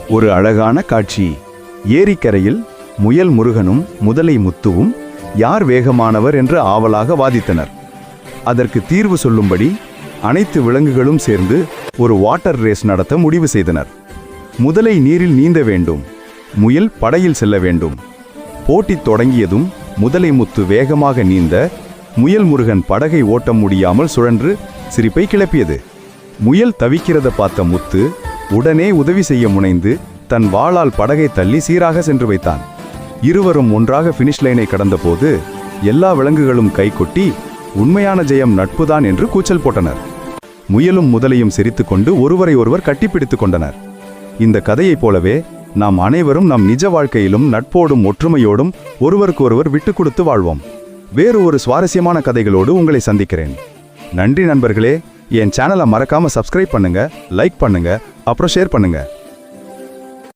ஒரு அழகான காட்சி. ஏரிக்கரையில் முயல் முருகனும் முதலை முத்துவும் யார் வேகமானவர் என்று ஆவலாக வாதித்தனர். அதற்கு தீர்வு சொல்லும்படி அனைத்து விலங்குகளும் சேர்ந்து ஒரு வாட்டர் ரேஸ் நடத்த முடிவு செய்தனர். முதலை நீரில் நீந்த வேண்டும், முயல் படகில் செல்ல வேண்டும். போட்டி தொடங்கியதும் முதலை முத்து வேகமாக நீந்த, முயல் முருகன் படகை ஓட்ட முடியாமல் சுழன்று சிரிப்பை கிளப்பியது. முயல் தவிக்கிறத பார்த்த முத்து உடனே உதவி செய்ய முனைந்து தன் வாளால் படகை தள்ளி சீராக சென்று வைத்தான். இருவரும் ஒன்றாக ஃபினிஷ் லைனை கடந்தபோது எல்லா விலங்குகளும் கைகொட்டி உண்மையான ஜெயம் நட்புதான் என்று கூச்சல் போட்டனர். முயலும் முதலையும் சிரித்துக்கொண்டு ஒருவரை ஒருவர் கட்டிப்பிடித்து கொண்டனர். இந்த கதையைப் போலவே நாம் அனைவரும் நம் நிஜ வாழ்க்கையிலும் நட்போடும் ஒற்றுமையோடும் ஒருவருக்கு ஒருவர் விட்டு கொடுத்து வாழ்வோம். வேறு ஒரு சுவாரஸ்யமான கதைகளோடு உங்களை சந்திக்கிறேன். நன்றி நண்பர்களே. என் சேனலை மறக்காம சப்ஸ்கிரைப் பண்ணுங்க, லைக் பண்ணுங்க, அப்புறம் ஷேர் பண்ணுங்க.